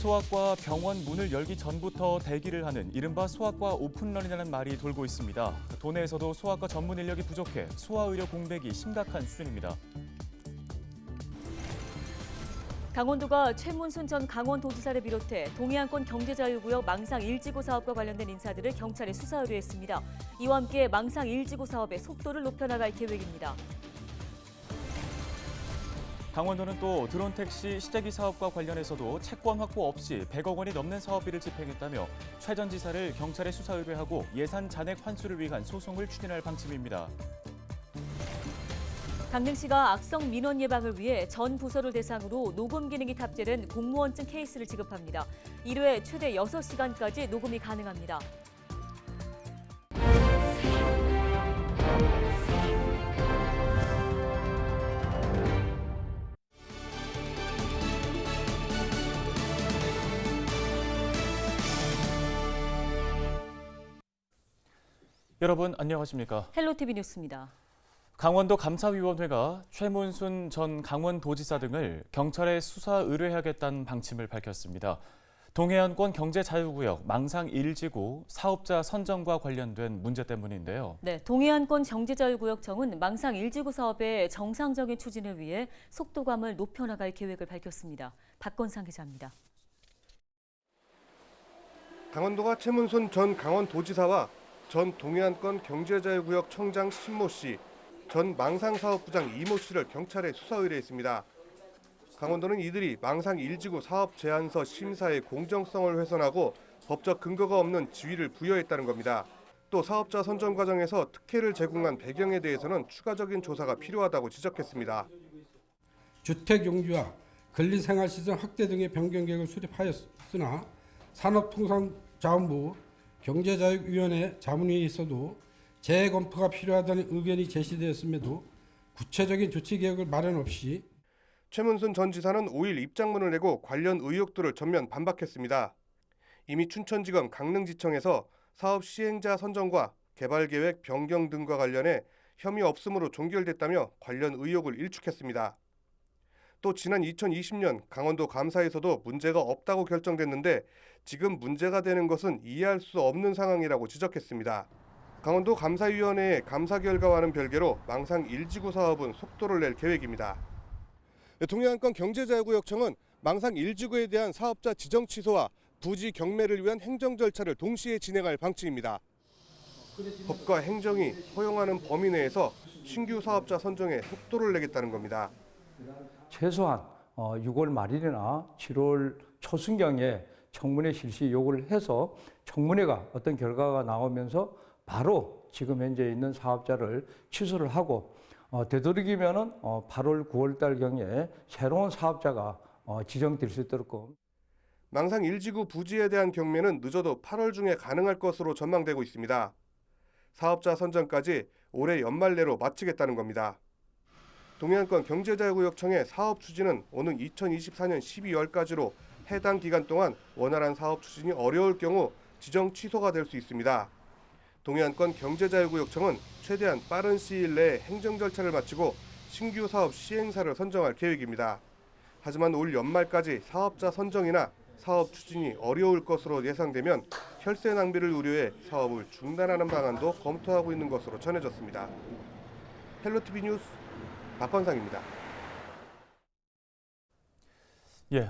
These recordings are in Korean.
소아과 병원 문을 열기 전부터 대기를 하는 이른바 소아과 오픈런이라는 말이 돌고 있습니다. 도내에서도 소아과 전문 인력이 부족해 소아의료 공백이 심각한 수준입니다. 강원도가 최문순 전 강원도지사를 비롯해 동해안권 경제자유구역 망상 1지구 사업과 관련된 인사들을 경찰에 수사 의뢰했습니다. 이와 함께 망상 1지구 사업의 속도를 높여나갈 계획입니다. 강원도는 또 드론 택시 시제기 사업과 관련해서도 채권 확보 없이 100억 원이 넘는 사업비를 집행했다며 최 전 지사를 경찰에 수사 의뢰하고 예산 잔액 환수를 위한 소송을 추진할 방침입니다. 강릉시가 악성 민원 예방을 위해 전 부서를 대상으로 녹음 기능이 탑재된 공무원증 케이스를 지급합니다. 1회 최대 6시간까지 녹음이 가능합니다. 여러분 안녕하십니까? 헬로티비 뉴스입니다. 강원도 감사위원회가 최문순 전 강원도지사 등을 경찰에 수사 의뢰하겠다는 방침을 밝혔습니다. 동해안권 경제자유구역 망상 1지구 사업자 선정과 관련된 문제 때문인데요. 네, 동해안권 경제자유구역청은 망상 1지구 사업의 정상적인 추진을 위해 속도감을 높여나갈 계획을 밝혔습니다. 박건상 기자입니다. 강원도가 최문순 전 강원도지사와 전 동해안권 경제자유구역 청장 신모 씨, 전 망상사업부장 이모 씨를 경찰에 수사 의뢰했습니다. 강원도는 이들이 망상 1지구 사업 제안서 심사의 공정성을 훼손하고 법적 근거가 없는 지위를 부여했다는 겁니다. 또 사업자 선정 과정에서 특혜를 제공한 배경에 대해서는 추가적인 조사가 필요하다고 지적했습니다. 주택 용지와 근린생활시설 확대 등의 변경 계획을 수립하였으나 산업통상자원부 경제자유위원회 자문회의에 있어도 재검토가 필요하다는 의견이 제시되었음에도 구체적인 조치 계획을 마련 없이 최문순 전 지사는 5일 입장문을 내고 관련 의혹들을 전면 반박했습니다. 이미 춘천지검 강릉지청에서 사업 시행자 선정과 개발계획 변경 등과 관련해 혐의 없음으로 종결됐다며 관련 의혹을 일축했습니다. 또 지난 2020년 강원도 감사에서도 문제가 없다고 결정됐는데 지금 문제가 되는 것은 이해할 수 없는 상황이라고 지적했습니다. 강원도 감사위원회의 감사 결과와는 별개로 망상 1지구 사업은 속도를 낼 계획입니다. 동해안권 경제자유구역청은 망상 1지구에 대한 사업자 지정 취소와 부지 경매를 위한 행정 절차를 동시에 진행할 방침입니다. 법과 행정이 허용하는 범위 내에서 신규 사업자 선정에 속도를 내겠다는 겁니다. 최소한 6월 말이나 7월 초순경에 청문회 실시 요구를 해서 청문회가 어떤 결과가 나오면서 바로 지금 현재 있는 사업자를 취소를 하고 되도록이면은 8월 9월 달경에 새로운 사업자가 지정될 수 있도록. 망상 1지구 부지에 대한 경매는 늦어도 8월 중에 가능할 것으로 전망되고 있습니다. 사업자 선정까지 올해 연말 내로 마치겠다는 겁니다. 동해안권 경제자유구역청의 사업 추진은 오는 2024년 12월까지로 해당 기간 동안 원활한 사업 추진이 어려울 경우 지정 취소가 될 수 있습니다. 동해안권 경제자유구역청은 최대한 빠른 시일 내에 행정 절차를 마치고 신규 사업 시행사를 선정할 계획입니다. 하지만 올 연말까지 사업자 선정이나 사업 추진이 어려울 것으로 예상되면 혈세 낭비를 우려해 사업을 중단하는 방안도 검토하고 있는 것으로 전해졌습니다. 헬로티비 뉴스 박건상입니다.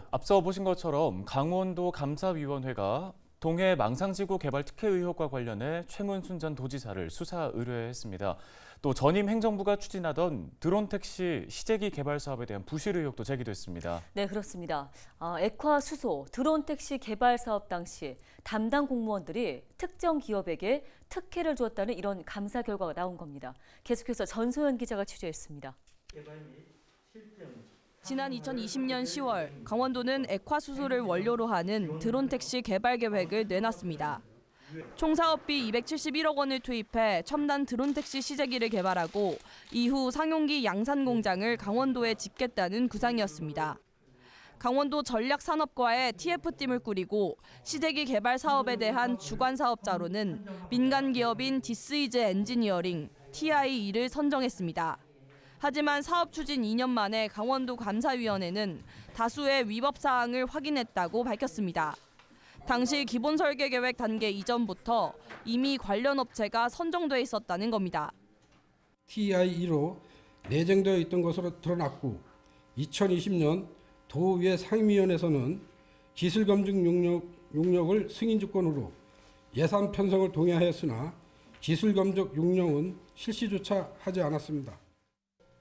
앞서 보신 것처럼 강원도 감사위원회가 동해 망상지구 개발 특혜 의혹과 관련해 최문순 전 도지사를 수사 의뢰했습니다. 또 전임 행정부가 추진하던 드론 택시 시제기 개발 사업에 대한 부실 의혹도 제기됐습니다. 네, 그렇습니다. 액화 수소 드론 택시 개발 사업 당시 담당 공무원들이 특정 기업에게 특혜를 주었다는 이런 감사 결과가 나온 겁니다. 계속해서 전소연 기자가 취재했습니다. 지난 2020년 10월 강원도는 액화수소를 원료로 하는 드론 택시 개발 계획을 내놨습니다. 총 사업비 271억 원을 투입해 첨단 드론 택시 시제기를 개발하고 이후 상용기 양산 공장을 강원도에 짓겠다는 구상이었습니다. 강원도 전략산업과의 TF팀을 꾸리고 시제기 개발 사업에 대한 주관 사업자로는 민간 기업인 디스이즈 엔지니어링 TIE를 선정했습니다. 하지만 사업 추진 2년 만에 강원도 감사위원회는 다수의 위법 사항을 확인했다고 밝혔습니다. 당시 기본 설계 계획 단계 이전부터 이미 관련 업체가 선정돼 있었다는 겁니다. TI2로 내정되어 있던 것으로 드러났고 2020년 도의회 상임위원회에서는 기술검증 용역을 승인주권으로 예산 편성을 동의하였으나 기술검증 용역은 실시조차 하지 않았습니다.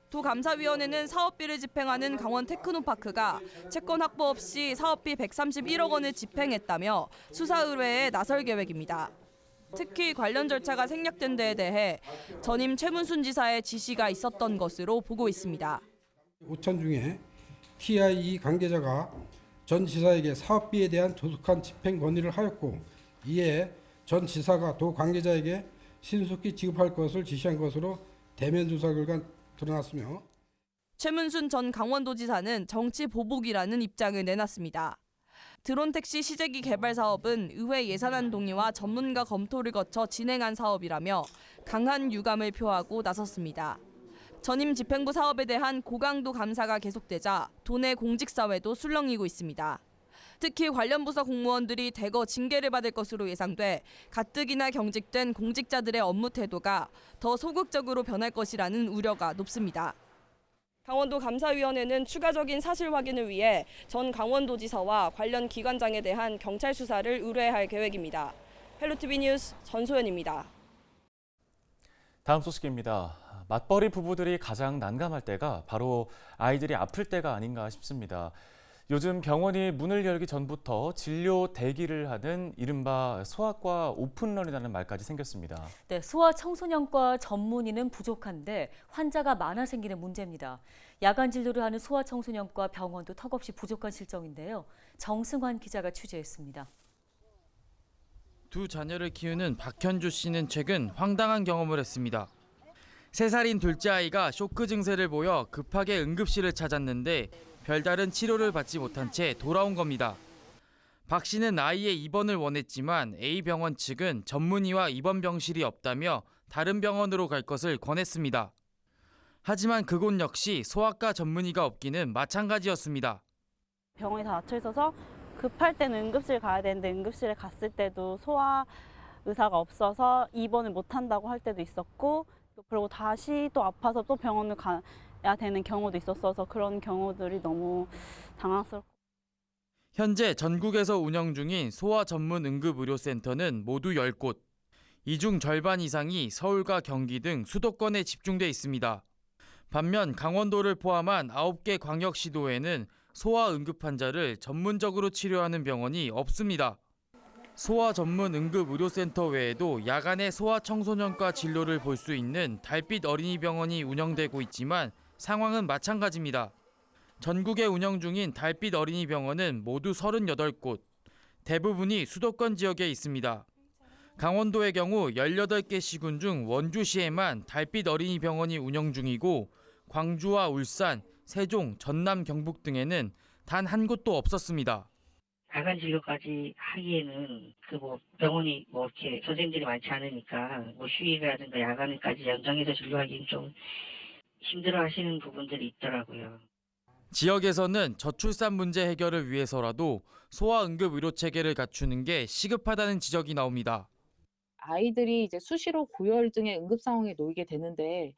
도 감사위원회는 사업비를 집행하는 강원 테크노파크가 채권 확보 없이 사업비 131억 원을 집행했다며 수사 의뢰에 나설 계획입니다. 특히 관련 절차가 생략된 데에 대해 전임 최문순 지사의 지시가 있었던 것으로 보고 있습니다. 5천 중에 TI2 관계자가 전 지사에게 사업비에 대한 조속한 집행 건의를 하였고 이에 전 지사가 도 관계자에게 신속히 지급할 것을 지시한 것으로 대면 조사 결과 드러났으며 최문순 전 강원도지사는 정치 보복이라는 입장을 내놨습니다. 드론 택시 시제기 개발 사업은 의회 예산안 동의와 전문가 검토를 거쳐 진행한 사업이라며 강한 유감을 표하고 나섰습니다. 전임 집행부 사업에 대한 고강도 감사가 계속되자 도내 공직사회도 술렁이고 있습니다. 특히 관련 부서 공무원들이 대거 징계를 받을 것으로 예상돼 가뜩이나 경직된 공직자들의 업무 태도가 더 소극적으로 변할 것이라는 우려가 높습니다. 강원도 감사위원회는 추가적인 사실 확인을 위해 전 강원도지사와 관련 기관장에 대한 경찰 수사를 의뢰할 계획입니다. 헬로티비 뉴스 전소연입니다. 다음 소식입니다. 맞벌이 부부들이 가장 난감할 때가 바로 아이들이 아플 때가 아닌가 싶습니다. 요즘 병원이 문을 열기 전부터 진료 대기를 하는 이른바 소아과 오픈런이라는 말까지 생겼습니다. 네, 소아 청소년과 전문의는 부족한데 환자가 많아 생기는 문제입니다. 야간 진료를 하는 소아 청소년과 병원도 턱없이 부족한 실정인데요. 정승환 기자가 취재했습니다. 두 자녀를 키우는 박현주 씨는 최근 황당한 경험을 했습니다. 3살인 둘째 아이가 쇼크 증세를 보여 급하게 응급실을 찾았는데 별다른 치료를 받지 못한 채 돌아온 겁니다. 박 씨는 아이의 입원을 원했지만 A병원 측은 전문의와 입원 병실이 없다며 다른 병원으로 갈 것을 권했습니다. 하지만 그곳 역시 소아과 전문의가 없기는 마찬가지였습니다. 병원이 다 닫혀 있어서 급할 때는 응급실 가야 되는데 응급실에 갔을 때도 소아 의사가 없어서 입원을 못 한다고 할 때도 있었고 그리고 다시 또 아파서 또 병원을 가야 되는 경우도 있었어서 그런 경우들이 너무 당황스럽고. 현재 전국에서 운영 중인 소아 전문 응급의료센터는 모두 10곳. 이 중 절반 이상이 서울과 경기 등 수도권에 집중돼 있습니다. 반면 강원도를 포함한 9개 광역시도에는 소아 응급 환자를 전문적으로 치료하는 병원이 없습니다. 소아 전문 응급의료센터 외에도 야간에 소아 청소년과 진료를 볼 수 있는 달빛 어린이병원이 운영되고 있지만 상황은 마찬가지입니다. 전국에 운영 중인 달빛 어린이병원은 모두 38곳, 대부분이 수도권 지역에 있습니다. 강원도의 경우 18개 시군 중 원주시에만 달빛 어린이병원이 운영 중이고 광주와 울산, 세종, 전남, 경북 등에는 단 한 곳도 없었습니다. 야간 진료까지 하기에는 병원이 이렇게 선생님들이 많지 않으니까 휴일이라든가 야간까지 연장해서 진료하기는 좀 힘들어하시는 부분들이 있더라고요. 지역에서는 저출산 문제 해결을 위해서라도 소아 응급 의료 체계를 갖추는 게 시급하다는 지적이 나옵니다. 아이들이 이제 수시로 고열 등의 응급 상황에 놓이게 되는데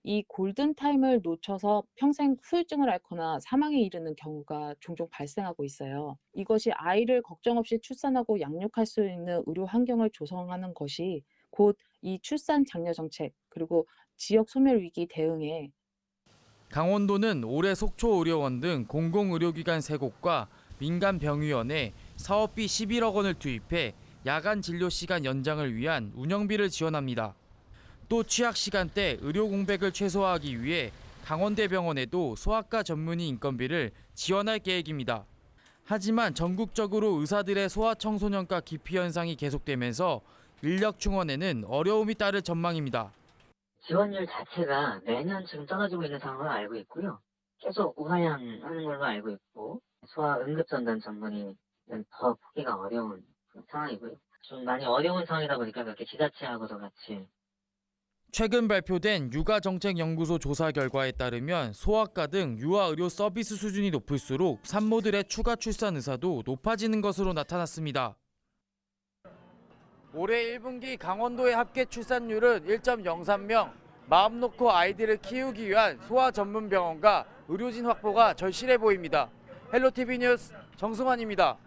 이 골든 타임을 놓쳐서 평생 후유증을 앓거나 사망에 이르는 경우가 종종 발생하고 있어요. 이것이 아이를 걱정 없이 출산하고 양육할 수 있는 의료 환경을 조성하는 것이 곧 이 출산 장려 정책 그리고 지역 소멸 위기 대응에 강원도는 올해 속초의료원 등 공공의료기관 3곳과 민간병의원에 사업비 11억 원을 투입해 야간 진료 시간 연장을 위한 운영비를 지원합니다. 또 취약 시간대 의료 공백을 최소화하기 위해 강원대병원에도 소아과 전문의 인건비를 지원할 계획입니다. 하지만 전국적으로 의사들의 소아 청소년과 기피 현상이 계속되면서 인력 충원에는 어려움이 따를 전망입니다. 지원율 자체가 매년 지금 떨어지고 있는 상황을 알고 있고요. 계속 우하향하는 걸로 알고 있고 소아 응급전담 전문의는 더 보기가 어려운 상황이고요. 좀 많이 어려운 상황이다 보니까 이렇게 지자체하고도 같이 최근 발표된 육아정책연구소 조사 결과에 따르면 소아과 등 유아의료 서비스 수준이 높을수록 산모들의 추가 출산 의사도 높아지는 것으로 나타났습니다. 올해 1분기 강원도의 합계 출산율은 1.03명, 마음 놓고 아이들을 키우기 위한 소아 전문 병원과 의료진 확보가 절실해 보입니다. 헬로티비 뉴스 정승환입니다.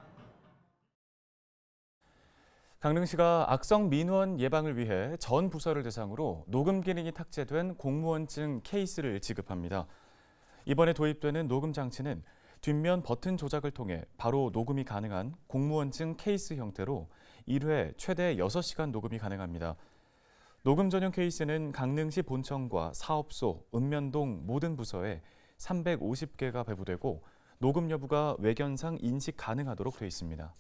강릉시가 악성 민원 예방을 위해 전 부서를 대상으로 녹음 기능이 탑재된 공무원증 케이스를 지급합니다. 이번에 도입되는 녹음 장치는 뒷면 버튼 조작을 통해 바로 녹음이 가능한 공무원증 케이스 형태로 1회 최대 6시간 녹음이 가능합니다. 녹음 전용 케이스는 강릉시 본청과 사업소, 읍면동 모든 부서에 350개가 배부되고 녹음 여부가 외견상 인식 가능하도록 되어 있습니다.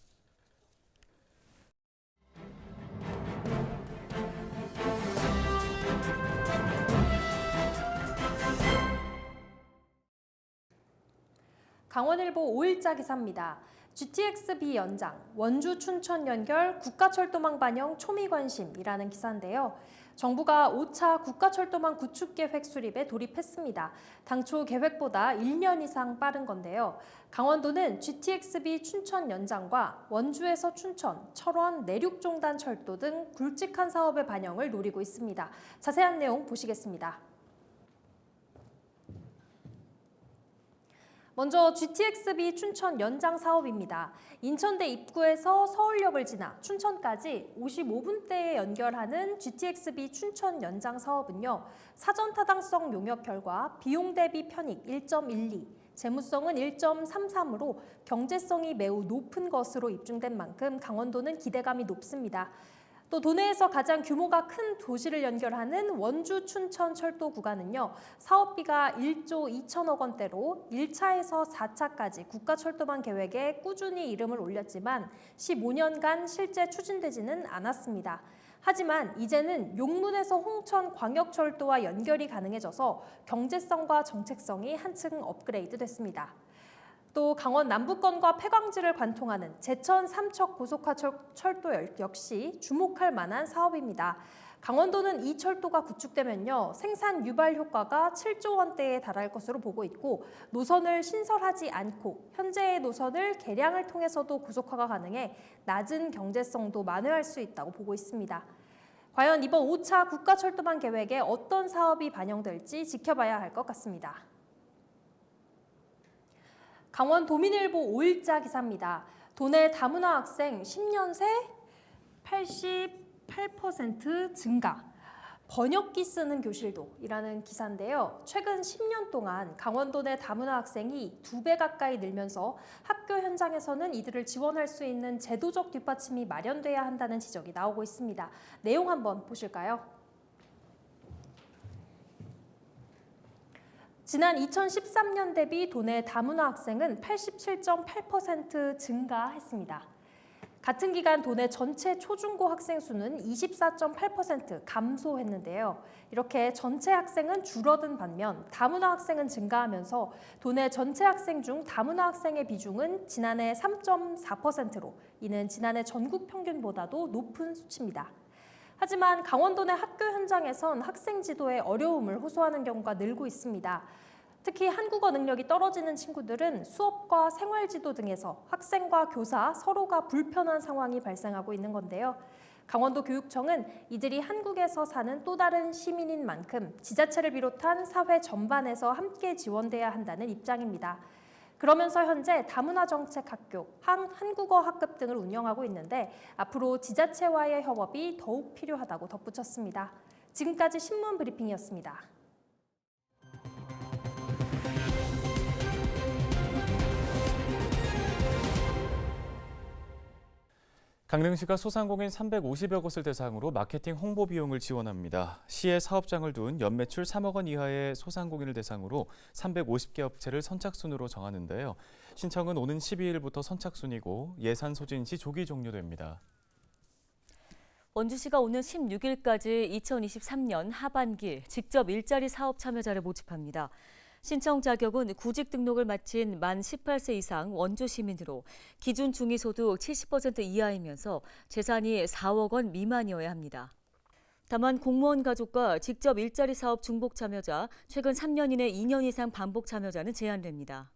강원일보 5일자 기사입니다. GTX-B 연장, 원주 춘천 연결 국가철도망 반영 초미 관심이라는 기사인데요. 정부가 5차 국가철도망 구축 계획 수립에 돌입했습니다. 당초 계획보다 1년 이상 빠른 건데요. 강원도는 GTX-B 춘천 연장과 원주에서 춘천, 철원, 내륙종단 철도 등 굵직한 사업의 반영을 노리고 있습니다. 자세한 내용 보시겠습니다. 먼저 GTX-B 춘천 연장 사업입니다. 인천대 입구에서 서울역을 지나 춘천까지 55분대에 연결하는 GTX-B 춘천 연장 사업은요. 사전 타당성 용역 결과 비용 대비 편익 1.12, 재무성은 1.33으로 경제성이 매우 높은 것으로 입증된 만큼 강원도는 기대감이 높습니다. 또 도내에서 가장 규모가 큰 도시를 연결하는 원주 춘천 철도 구간은요. 사업비가 1조 2천억 원대로 1차에서 4차까지 국가철도망 계획에 꾸준히 이름을 올렸지만 15년간 실제 추진되지는 않았습니다. 하지만 이제는 용문에서 홍천 광역철도와 연결이 가능해져서 경제성과 정책성이 한층 업그레이드 됐습니다. 또 강원 남부권과 폐광지를 관통하는 제천 삼척 고속화 철도 역시 주목할 만한 사업입니다. 강원도는 이 철도가 구축되면요. 생산 유발 효과가 7조 원대에 달할 것으로 보고 있고 노선을 신설하지 않고 현재의 노선을 개량을 통해서도 고속화가 가능해 낮은 경제성도 만회할 수 있다고 보고 있습니다. 과연 이번 5차 국가철도망 계획에 어떤 사업이 반영될지 지켜봐야 할 것 같습니다. 강원 도민일보 5일자 기사입니다. 도내 다문화 학생 10년 새 88% 증가. 번역기 쓰는 교실도 이라는 기사인데요. 최근 10년 동안 강원도 내 다문화 학생이 2배 가까이 늘면서 학교 현장에서는 이들을 지원할 수 있는 제도적 뒷받침이 마련돼야 한다는 지적이 나오고 있습니다. 내용 한번 보실까요? 지난 2013년 대비 도내 다문화 학생은 87.8% 증가했습니다. 같은 기간 도내 전체 초중고 학생 수는 24.8% 감소했는데요. 이렇게 전체 학생은 줄어든 반면 다문화 학생은 증가하면서 도내 전체 학생 중 다문화 학생의 비중은 지난해 3.4%로 이는 지난해 전국 평균보다도 높은 수치입니다. 하지만 강원도 내 학교 현장에선 학생 지도에 어려움을 호소하는 경우가 늘고 있습니다. 특히 한국어 능력이 떨어지는 친구들은 수업과 생활지도 등에서 학생과 교사 서로가 불편한 상황이 발생하고 있는 건데요. 강원도 교육청은 이들이 한국에서 사는 또 다른 시민인 만큼 지자체를 비롯한 사회 전반에서 함께 지원돼야 한다는 입장입니다. 그러면서 현재 다문화 정책 학교, 한국어 학급 등을 운영하고 있는데 앞으로 지자체와의 협업이 더욱 필요하다고 덧붙였습니다. 지금까지 신문 브리핑이었습니다. 강릉시가 소상공인 350여 곳을 대상으로 마케팅 홍보 비용을 지원합니다. 시에 사업장을 둔 연매출 3억 원 이하의 소상공인을 대상으로 350개 업체를 선착순으로 정하는데요. 신청은 오는 12일부터 선착순이고 예산 소진 시 조기 종료됩니다. 원주시가 오는 16일까지 2023년 하반기 직접 일자리 사업 참여자를 모집합니다. 신청 자격은 구직 등록을 마친 만 18세 이상 원주 시민으로 기준 중위소득 70% 이하이면서 재산이 4억 원 미만이어야 합니다. 다만 공무원 가족과 직접 일자리 사업 중복 참여자, 최근 3년 이내 2년 이상 반복 참여자는 제한됩니다.